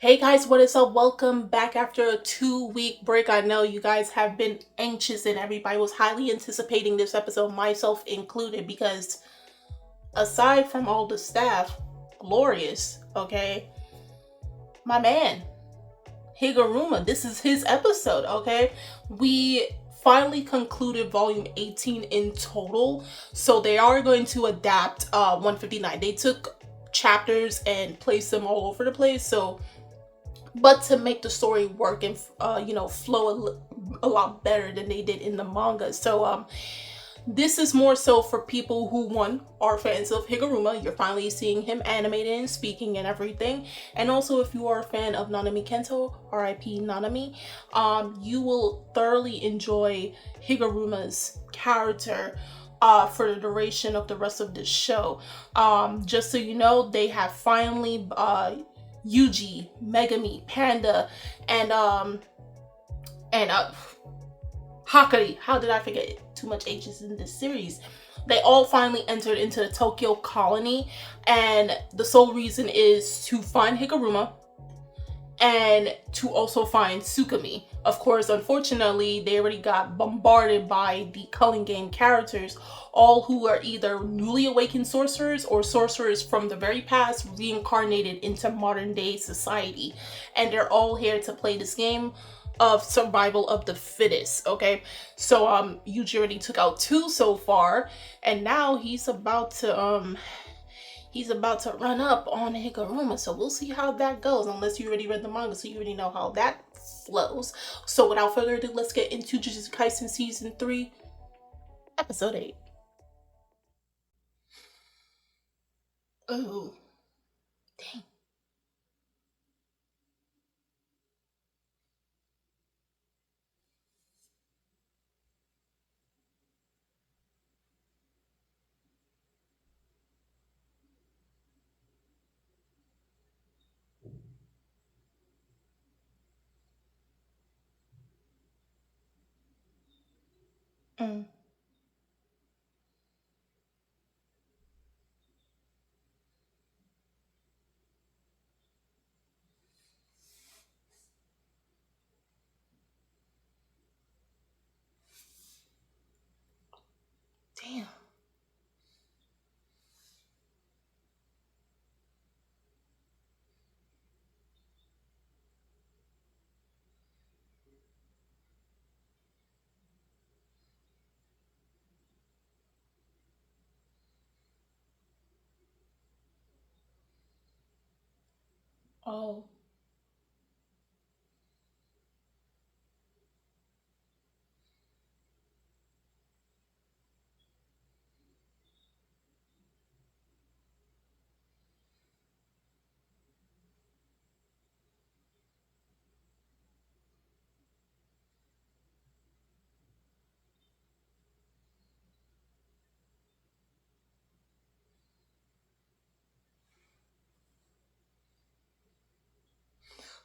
Hey guys, what is up? Welcome back after a 2-week break. I know you guys have been anxious and everybody was highly anticipating this episode, myself included, because aside from all the staff, glorious, okay? My man, Higuruma, this is his episode, okay? We finally concluded volume 18 in total, so they are going to adapt 159. They took chapters and placed them all over the place, so but to make the story work and flow a lot better than they did in the manga. So this is more so for people who, one, are fans of Higuruma. You're finally seeing him animated and speaking and everything. And also, if you are a fan of Nanami Kento, R.I.P. Nanami, you will thoroughly enjoy Higuruma's character for the duration of the rest of the show. Just so you know, they have finally Yuji, Megami, Panda, and Hakari. How did I forget? Too much H's in this series. They all finally entered into the Tokyo colony, and the sole reason is to find Higuruma and to also find Tsukumi. Of course, unfortunately, they already got bombarded by the Culling Game characters, all who are either newly awakened sorcerers or sorcerers from the very past reincarnated into modern day society. And they're all here to play this game of survival of the fittest, okay? So Yuji already took out 2 so far, and now he's about to run up on Higuruma, so we'll see how that goes, unless you already read the manga, so you already know how that flows. So without further ado, let's get into Jujutsu Kaisen Season 3, Episode 8. Oh, dang. Mm, damn. Oh,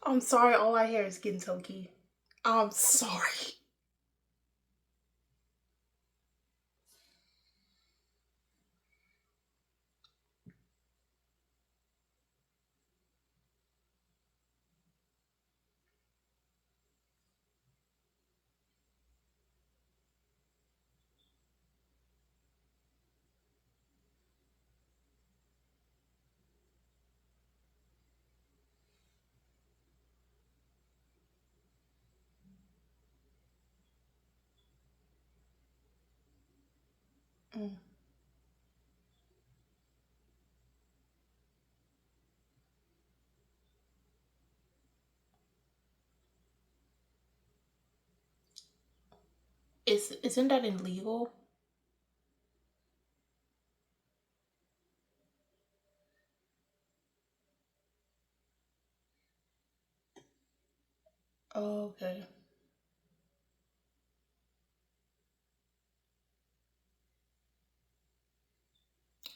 I'm sorry, all I hear is Gintoki. I'm sorry. Mm. Isn't that illegal? Oh, okay.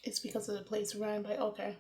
It's because of the place ran by, okay.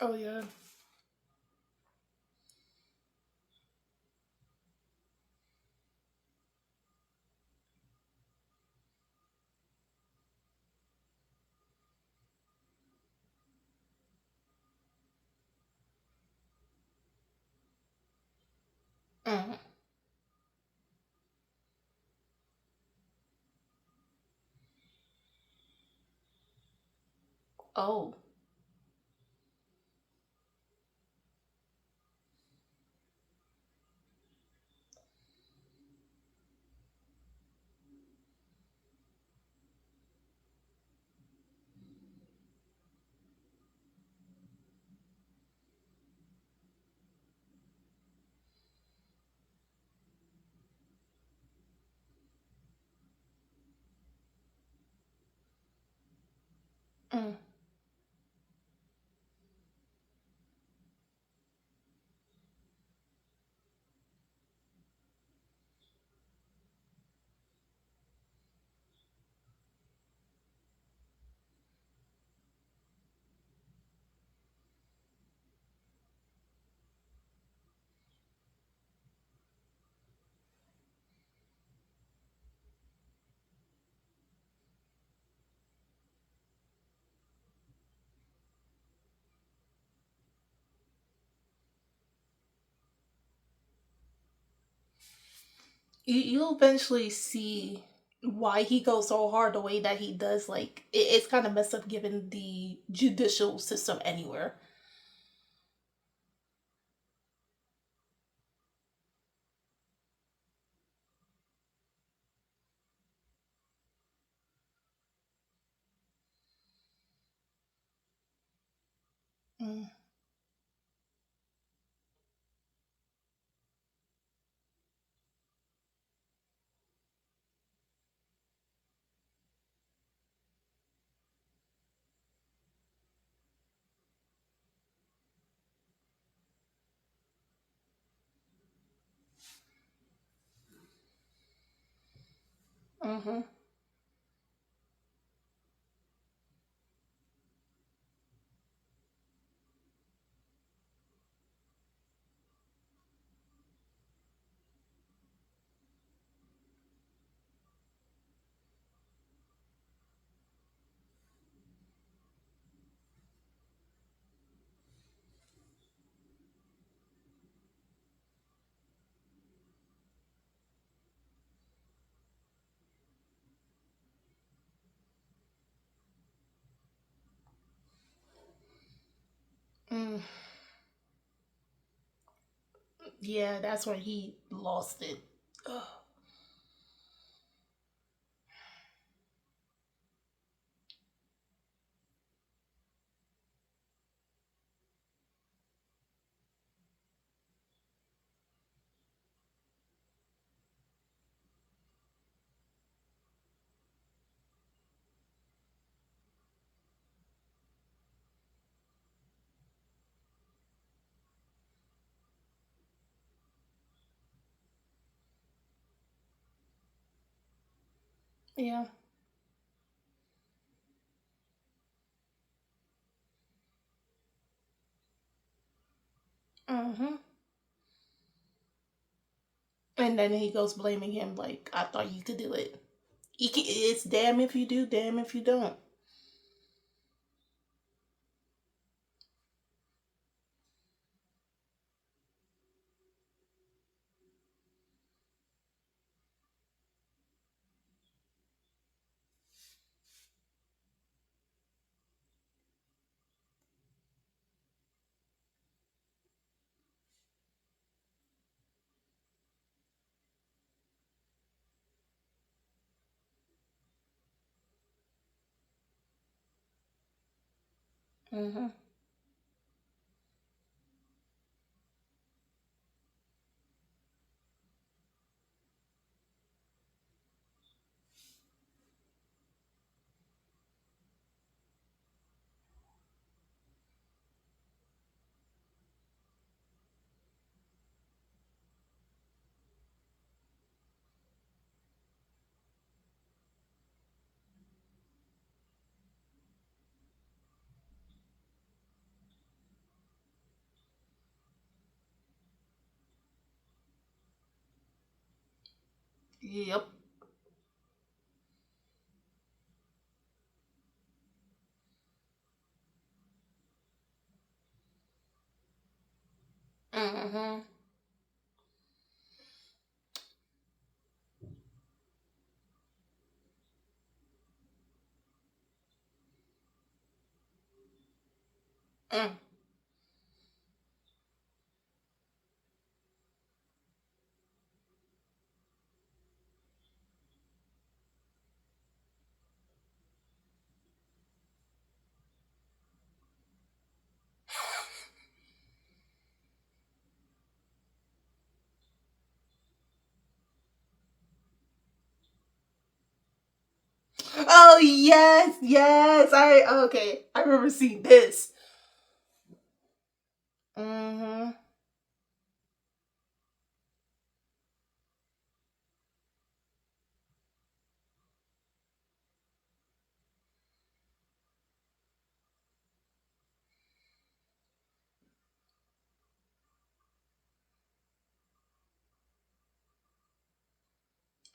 Oh yeah. Mm. Oh. Mm. You'll eventually see why he goes so hard the way that he does. Like it's kind of messed up given the judicial system anywhere. Mm. Mm-hmm. Mm. Yeah, that's where he lost it. Ugh. Yeah. Mm-hmm. And then he goes blaming him like, I thought you could do it. It's damn if you do, damn if you don't. Mm-hmm. Yep. Mm-hmm. Mm. Oh yes, yes. I remember seeing this. Mm-hmm.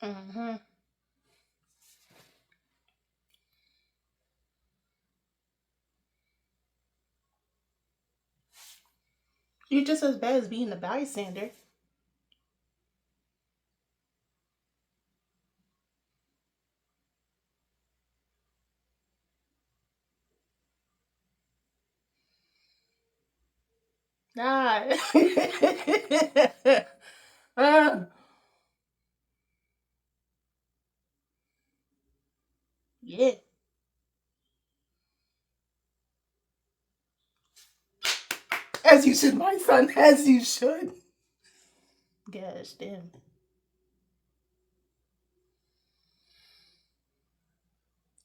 Mm-hmm. You're just as bad as being a bystander. Nah. uh, yeah. As you should, my son. As you should. Gosh damn.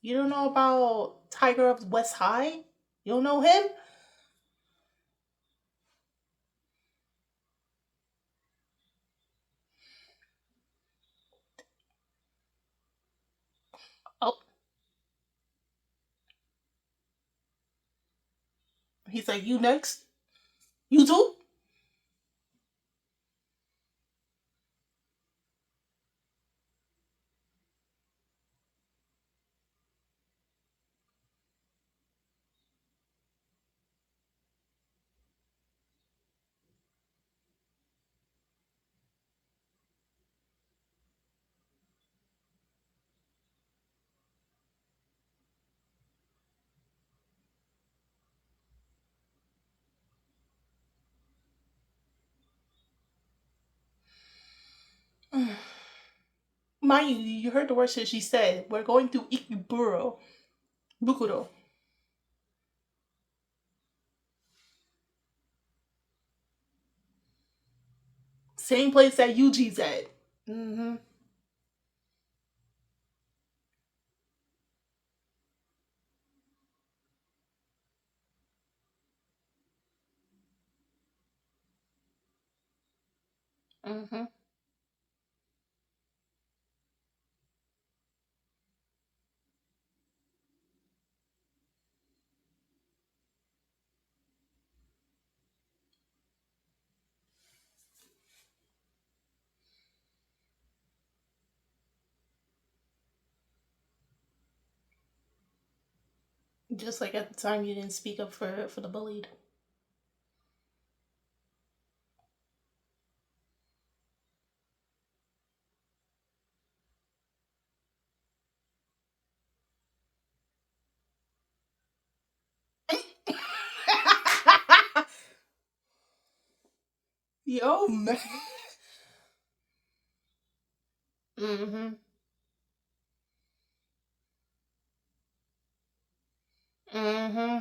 You don't know about Tiger of West High? You don't know him? Oh, he's like, you next? You too? Mind you, you heard the words that she said. We're going to Ikeburo. Bukuro. Same place that Yuji's at. Mm-hmm. Mm-hmm. Just like at the time you didn't speak up for the bullied. Yo, man. Mm-hmm. Mm-hmm.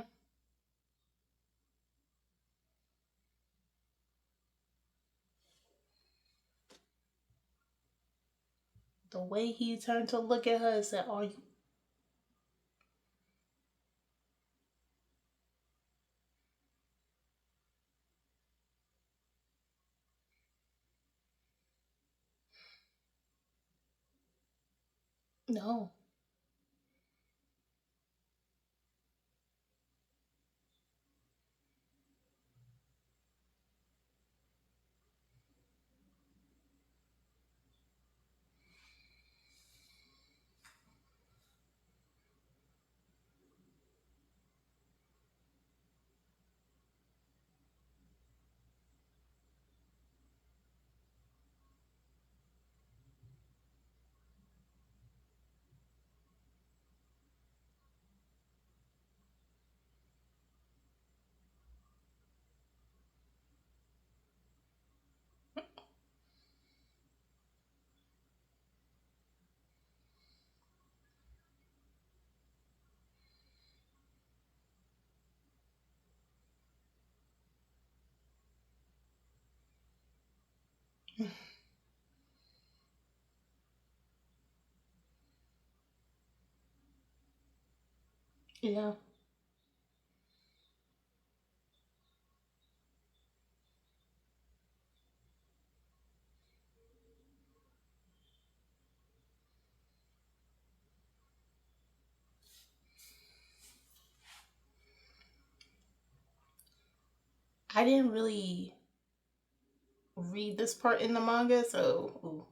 The way he turned to look at her and said, "Are you?" No. Yeah. I didn't really read this part in the manga, so ooh.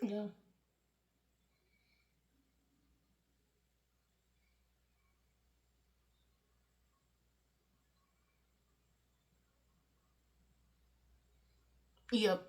Yeah. Yep.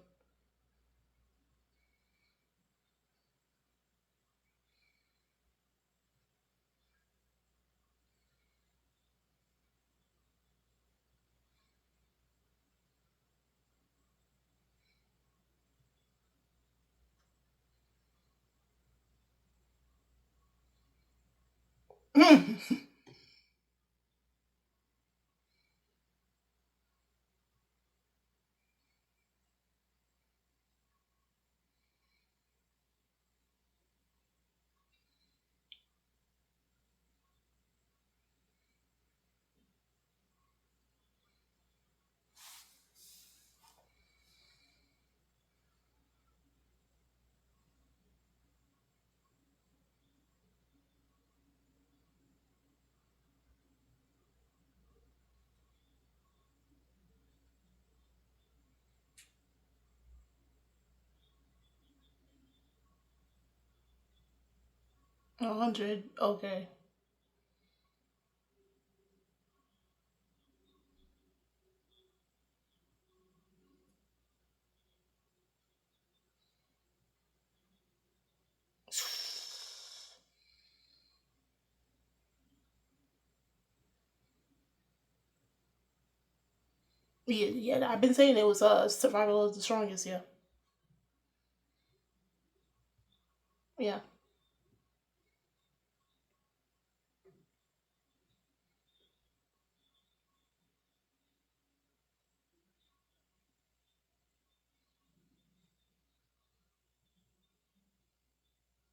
$100. Okay. Yeah, yeah. I've been saying it was survival of the strongest. Yeah. Yeah.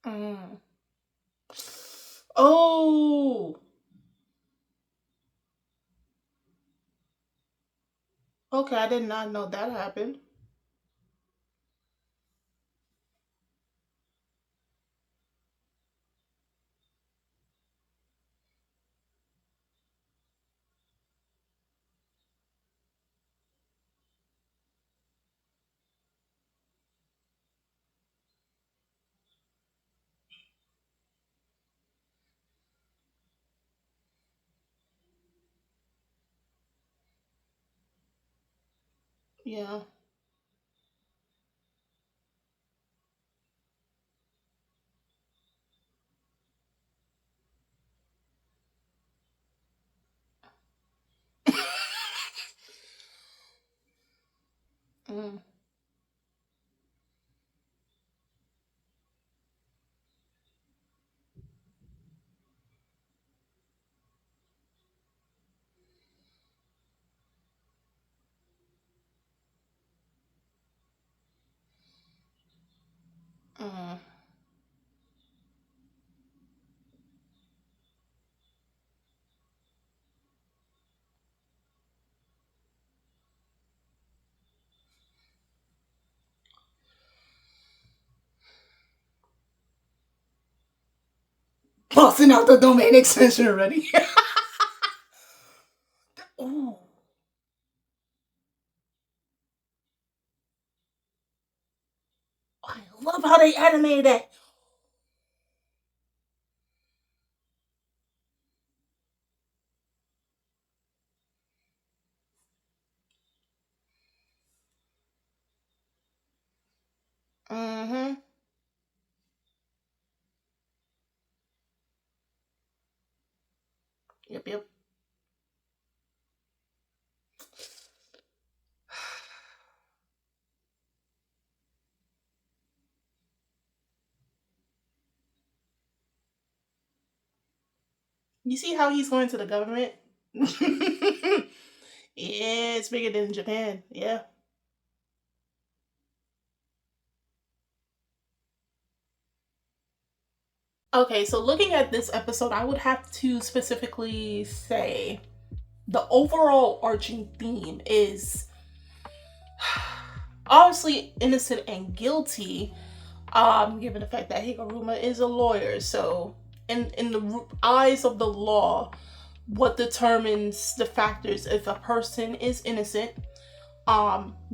Mm. Oh. Okay, I did not know that happened. Yeah. Mm. Mm. Busting out the domain extension already. Ooh. I love how they animated that. Mm-hmm. Yep, yep. You see how he's going to the government? Yeah, it's bigger than Japan. Yeah. Okay, so looking at this episode, I would have to specifically say the overall arching theme is obviously innocent and guilty, given the fact that Higuruma is a lawyer. So, in the eyes of the law, what determines the factors if a person is innocent,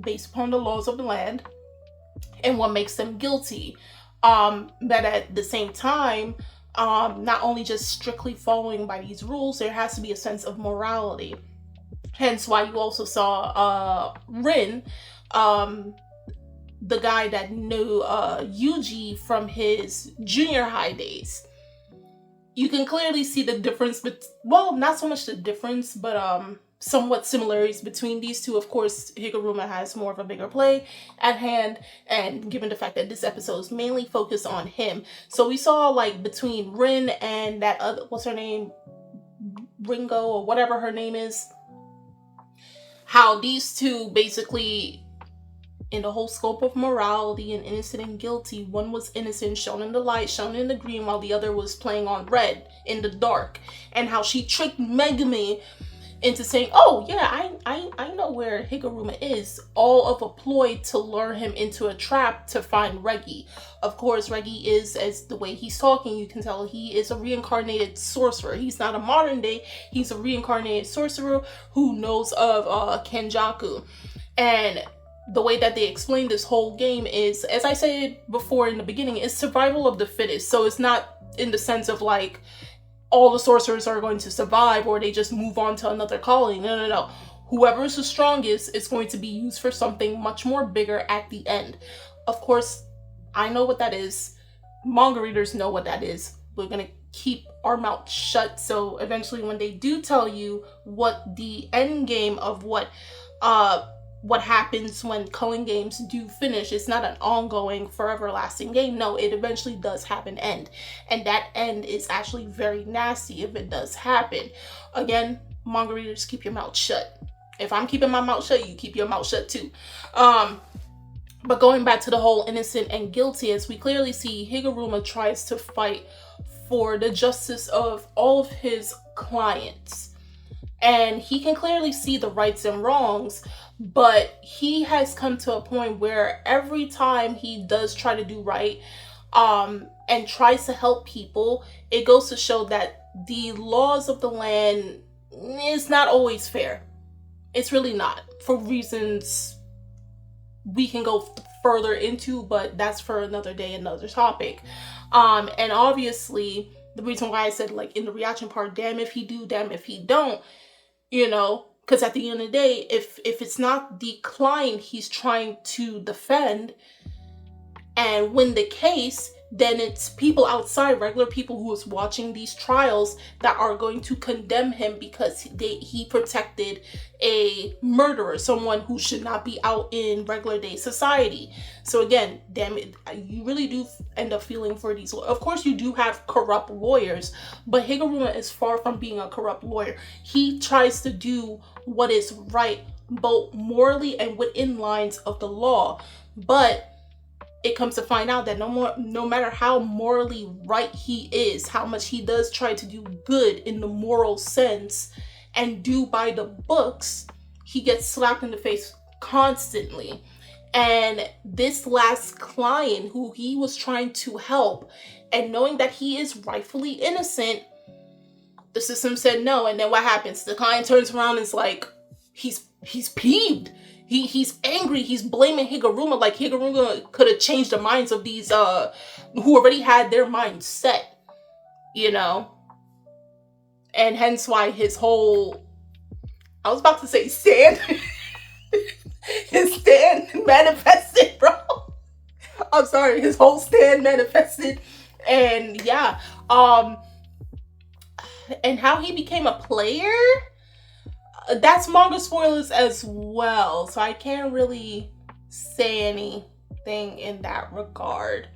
based upon the laws of the land, and what makes them guilty. But at the same time, not only just strictly following by these rules, there has to be a sense of morality. Hence why you also saw Rin, the guy that knew Yuji from his junior high days. You can clearly see the difference, but well, not so much the difference, but somewhat similarities between these two. Of course, Higuruma has more of a bigger play at hand, and given the fact that this episode is mainly focused on him. So we saw like between Rin and that other, what's her name? Ringo or whatever her name is, how these two basically, in the whole scope of morality and innocent and guilty, one was innocent, shown in the light, shown in the green, while the other was playing on red in the dark. And how she tricked Megumi into saying, oh yeah, I know where Higuruma is, all of a ploy to lure him into a trap to find Regi. Of course, Regi is, as the way he's talking, you can tell he is a reincarnated sorcerer. He's not a modern day, he's a reincarnated sorcerer who knows of Kenjaku. And the way that they explain this whole game is, as I said before in the beginning, is survival of the fittest. So it's not in the sense of like all the sorcerers are going to survive or they just move on to another calling. No. Whoever is the strongest is going to be used for something much more bigger at the end. Of course, I know what that is. Manga readers know what that is. We're going to keep our mouth shut. So eventually when they do tell you what the end game of what happens when culling games do finish, it's not an ongoing, forever lasting game. No, it eventually does have an end. And that end is actually very nasty if it does happen. Again, manga readers, keep your mouth shut. If I'm keeping my mouth shut, you keep your mouth shut too. But going back to the whole innocent and guilty, as we clearly see, Higuruma tries to fight for the justice of all of his clients. And he can clearly see the rights and wrongs, but he has come to a point where every time he does try to do right, and tries to help people, it goes to show that the laws of the land is not always fair. It's really not, for reasons we can go further into, but that's for another day, another topic. And obviously, the reason why I said, like, in the reaction part, damn if he do, damn if he don't, because at the end of the day, if it's not the client he's trying to defend and win the case, then it's people outside, regular people who is watching these trials, that are going to condemn him because he protected a murderer, someone who should not be out in regular day society. So again, damn it, you really do end up feeling for these. Of course, you do have corrupt lawyers, but Higuruma is far from being a corrupt lawyer. He tries to do what is right, both morally and within lines of the law. But it comes to find out that no matter how morally right he is, how much he does try to do good in the moral sense and do by the books, he gets slapped in the face constantly. And this last client who he was trying to help, and knowing that he is rightfully innocent, the system said no. And then what happens? The client turns around and is like, he's peeved. He's angry. He's blaming Higuruma, like Higuruma could have changed the minds of these who already had their minds set, and hence why his whole, I was about to say stand, his stand manifested, bro. I'm sorry, his whole stand manifested, and yeah, and how he became a player. That's manga spoilers as well, so I can't really say anything in that regard.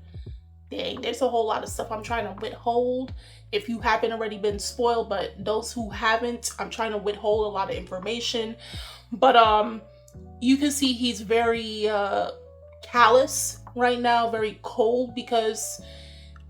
dang, there's a whole lot of stuff I'm trying to withhold if you haven't already been spoiled, but those who haven't, I'm trying to withhold a lot of information. But you can see he's very callous right now, very cold, because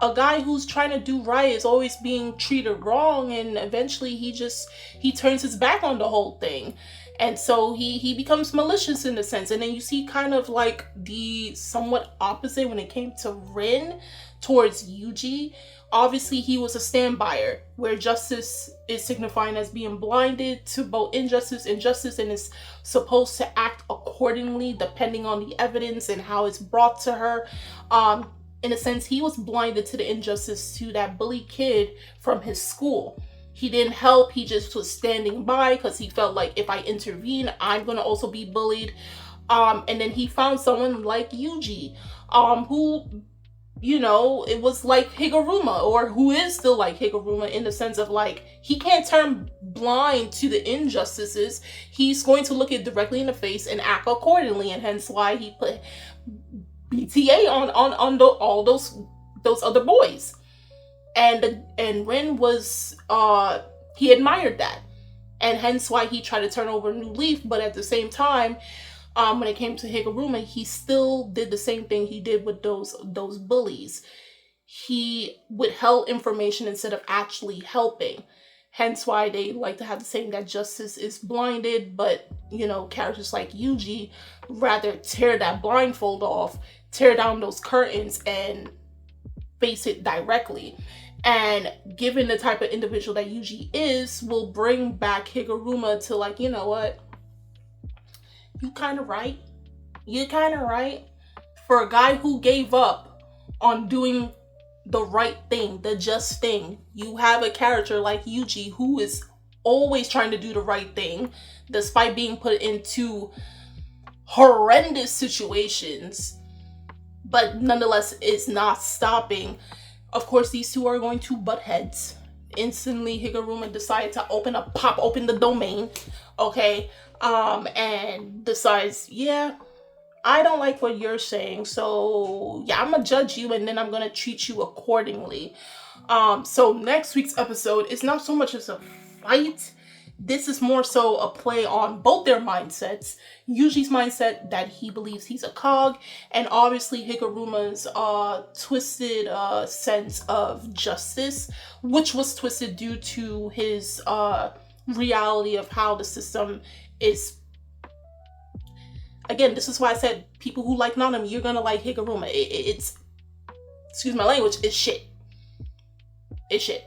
a guy who's trying to do right is always being treated wrong, and eventually he turns his back on the whole thing. And so he becomes malicious in a sense. And then you see kind of like the somewhat opposite when it came to Rin towards Yuji. Obviously, he was a stand-byer, where justice is signifying as being blinded to both injustice and justice, and is supposed to act accordingly depending on the evidence and how it's brought to her. In a sense, he was blinded to the injustice to that bully kid from his school. He didn't help. He just was standing by because he felt like if I intervene, I'm going to also be bullied. And then he found someone like Yuji, who, you know, it was like Higuruma, or who is still like Higuruma in the sense of like, he can't turn blind to the injustices. He's going to look it directly in the face and act accordingly. And hence why he put BTA on all those other boys. And Rin was, he admired that. And hence why he tried to turn over a new leaf. But at the same time, when it came to Higuruma, he still did the same thing he did with those bullies. He withheld information instead of actually helping. Hence why they like to have the saying that justice is blinded. But, you know, characters like Yuji rather tear that blindfold off, tear down those curtains, and face it directly. And given the type of individual that Yuji is, will bring back Higuruma to like, you know what? You kind of right. You're kind of right. For a guy who gave up on doing the right thing, the just thing, you have a character like Yuji who is always trying to do the right thing, despite being put into horrendous situations, but nonetheless is not stopping. Of course, these two are going to butt heads. Instantly, Higuruma decided to pop open the domain, okay? And decides, yeah, I don't like what you're saying, so yeah, I'm gonna judge you and then I'm gonna treat you accordingly. So next week's episode is not so much as a fight. This is more so a play on both their mindsets. Yuji's mindset that he believes he's a cog, and obviously Higuruma's twisted sense of justice, which was twisted due to his reality of how the system is. Again, this is why I said people who like Nanami, you're gonna like Higuruma. It's, excuse my language, it's shit. It's shit.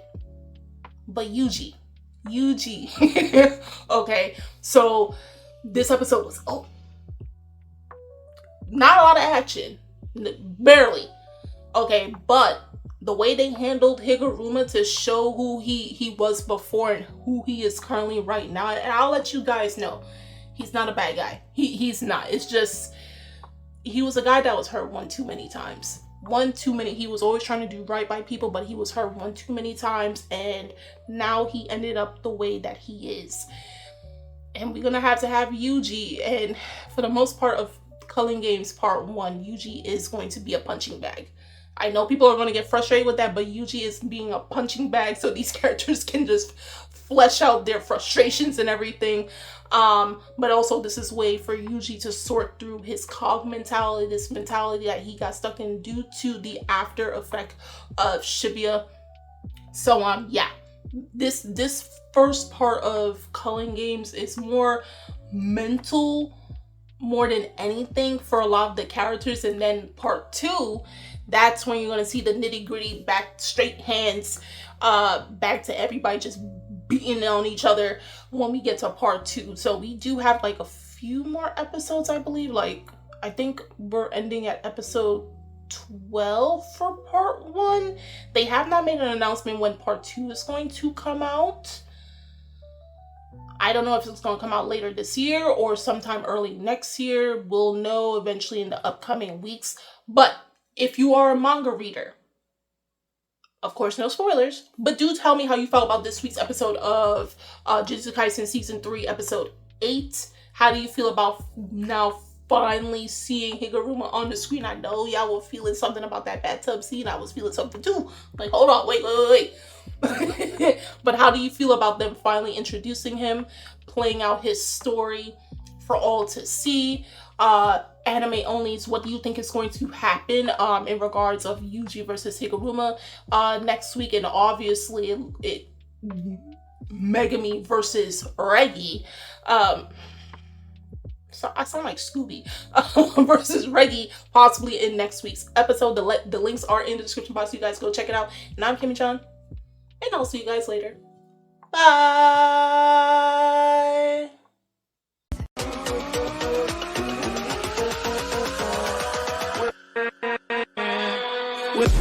But Yuji. Okay, so this episode was not a lot of action, barely, okay, but the way they handled Higuruma to show who he was before and who he is currently right now, and I'll let you guys know, he's not a bad guy. He's not. It's just he was a guy that was hurt one too many times. One too many. He was always trying to do right by people, but he was hurt one too many times, and now he ended up the way that he is. And we're gonna have to have Yuji, and for the most part of Culling Games Part 1, Yuji is going to be a punching bag. I know people are going to get frustrated with that, but Yuji is being a punching bag so these characters can just flesh out their frustrations and everything. But also this is a way for Yuji to sort through his cog mentality, this mentality that he got stuck in due to the after effect of Shibuya. So yeah, this first part of Culling Games is more mental more than anything for a lot of the characters, and then part 2, that's when you're going to see the nitty-gritty, back straight hands, back to everybody just beating on each other when we get to part 2. So we do have like a few more episodes, I believe. Like, I think we're ending at episode 12 for part 1. They have not made an announcement when part 2 is going to come out. I don't know if it's going to come out later this year or sometime early next year. We'll know eventually in the upcoming weeks. But if you are a manga reader, of course, no spoilers, but do tell me how you felt about this week's episode of Jujutsu Kaisen Season 3, Episode 8. How do you feel about now finally seeing Higuruma on the screen. I know y'all were feeling something about that bathtub scene. I was feeling something too. Like, hold on, wait. But how do you feel about them finally introducing him, playing out his story for all to see? Anime onlys, what do you think is going to happen in regards of Yuji versus Higuruma next week? And obviously it Megami versus Reggie. So I sound like Scooby versus Reggie, possibly in next week's episode. The links are in the description box, so you guys go check it out. And I'm Kimmy-chan, and I'll see you guys later. Bye. With